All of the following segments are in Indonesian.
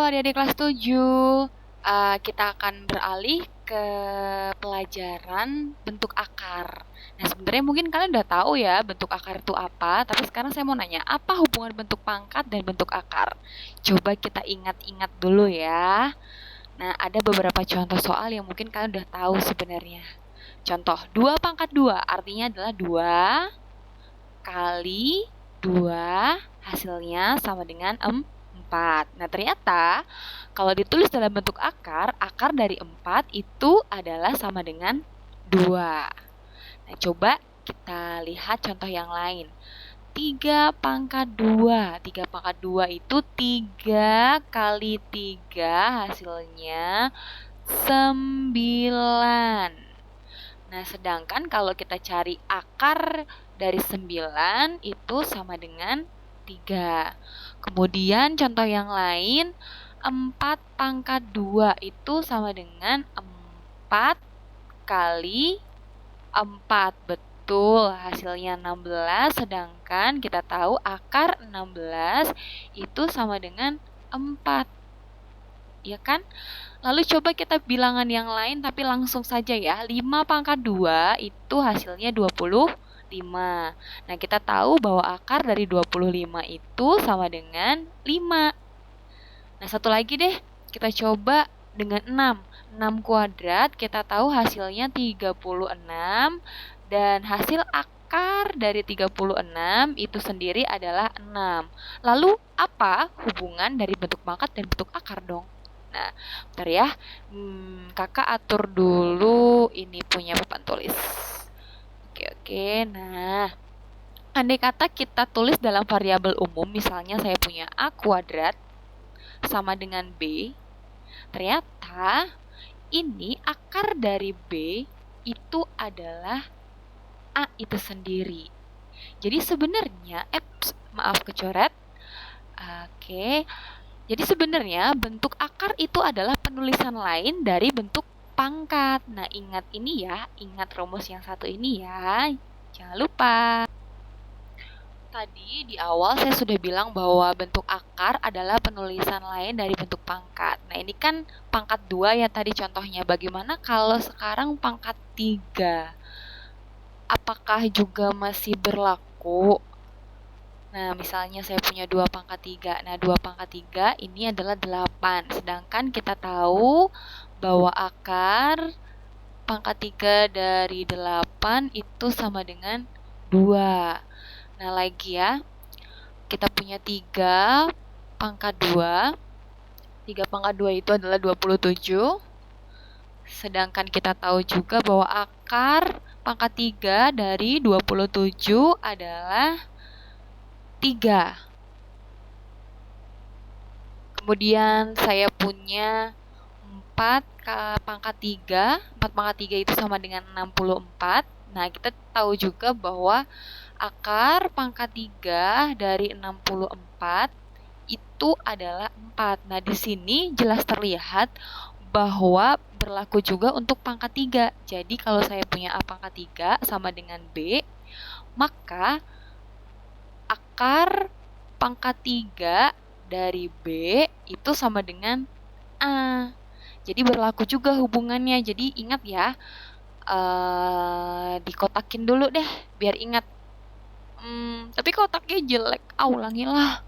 adik-adik kelas 7. Kita akan beralih ke pelajaran bentuk akar. Nah, sebenarnya mungkin kalian udah tahu ya bentuk akar itu apa, tapi sekarang saya mau nanya, apa hubungan bentuk pangkat dan bentuk akar? Coba kita ingat-ingat dulu ya. Nah, ada beberapa contoh soal yang mungkin kalian udah tahu sebenarnya. Contoh, 2 pangkat 2 artinya adalah 2 kali 2 hasilnya sama dengan 4. Nah, ternyata kalau ditulis dalam bentuk akar, akar dari 4 itu adalah sama dengan 2. Nah, coba kita lihat contoh yang lain. 3 pangkat 2. 3 pangkat 2 itu 3 kali 3 hasilnya 9. Nah, sedangkan kalau kita cari akar dari 9 itu sama dengan 3. Kemudian contoh yang lain, 4 pangkat 2 itu sama dengan 4 kali 4. Betul, hasilnya 16, sedangkan kita tahu akar 16 itu sama dengan 4. Ya kan? Lalu coba kita bilangan yang lain tapi langsung saja ya. 5 pangkat 2 itu hasilnya 25. Nah, kita tahu bahwa akar dari 25 itu sama dengan 5. Nah, satu lagi deh. Kita coba dengan 6. 6 kuadrat kita tahu hasilnya 36. Dan hasil akar dari 36 itu sendiri adalah 6. Lalu apa hubungan dari bentuk pangkat dan bentuk akar dong? Nah, bentar ya. Kakak atur dulu ini punya papan tulis. Oke. Nah, andai kata kita tulis dalam variabel umum, misalnya saya punya A kuadrat sama dengan B. Ternyata ini akar dari B itu adalah A itu sendiri. Jadi sebenarnya, maaf kecoret. Oke. Jadi sebenarnya bentuk akar itu adalah penulisan lain dari bentuk pangkat. Nah, ingat ini ya, ingat rumus yang satu ini ya. Jangan lupa. Tadi di awal saya sudah bilang bahwa bentuk akar adalah penulisan lain dari bentuk pangkat. Nah, ini kan pangkat 2 ya tadi contohnya. Bagaimana kalau sekarang pangkat 3? Apakah juga masih berlaku? Nah, misalnya saya punya 2 pangkat 3. Nah, 2 pangkat 3 ini adalah 8. Sedangkan kita tahu bahwa akar pangkat 3 dari 8 itu sama dengan 2. Nah, lagi ya. Kita punya 3 pangkat 2. 3 pangkat 2 itu adalah 27. Sedangkan kita tahu juga bahwa akar pangkat 3 dari 27 adalah 3. Kemudian saya punya 4 pangkat 3. 4 pangkat 3 itu sama dengan 64. Nah, kita tahu juga bahwa akar pangkat 3 dari 64 itu adalah 4. Nah, di sini jelas terlihat bahwa berlaku juga untuk pangkat 3. Jadi, kalau saya punya A pangkat 3 sama dengan B, maka akar pangkat 3 dari B itu sama dengan A. Jadi berlaku juga hubungannya. Jadi ingat ya, dikotakin dulu deh biar ingat. Tapi kotaknya jelek. Ulangilah.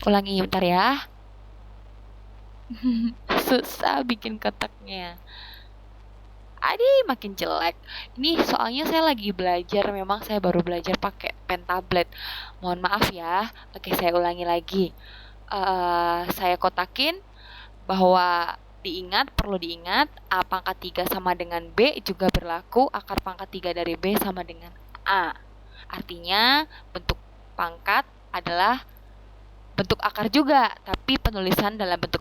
Ulangi bentar ya. Susah bikin kotaknya. Makin jelek. Ini soalnya saya lagi belajar. Memang saya baru belajar pakai pen tablet. Mohon maaf ya. Oke, saya ulangi lagi. Saya kotakin bahwa perlu diingat A pangkat 3 sama dengan B juga berlaku. Akar pangkat 3 dari B sama dengan A. Artinya bentuk pangkat adalah bentuk akar juga, tapi penulisan dalam bentuk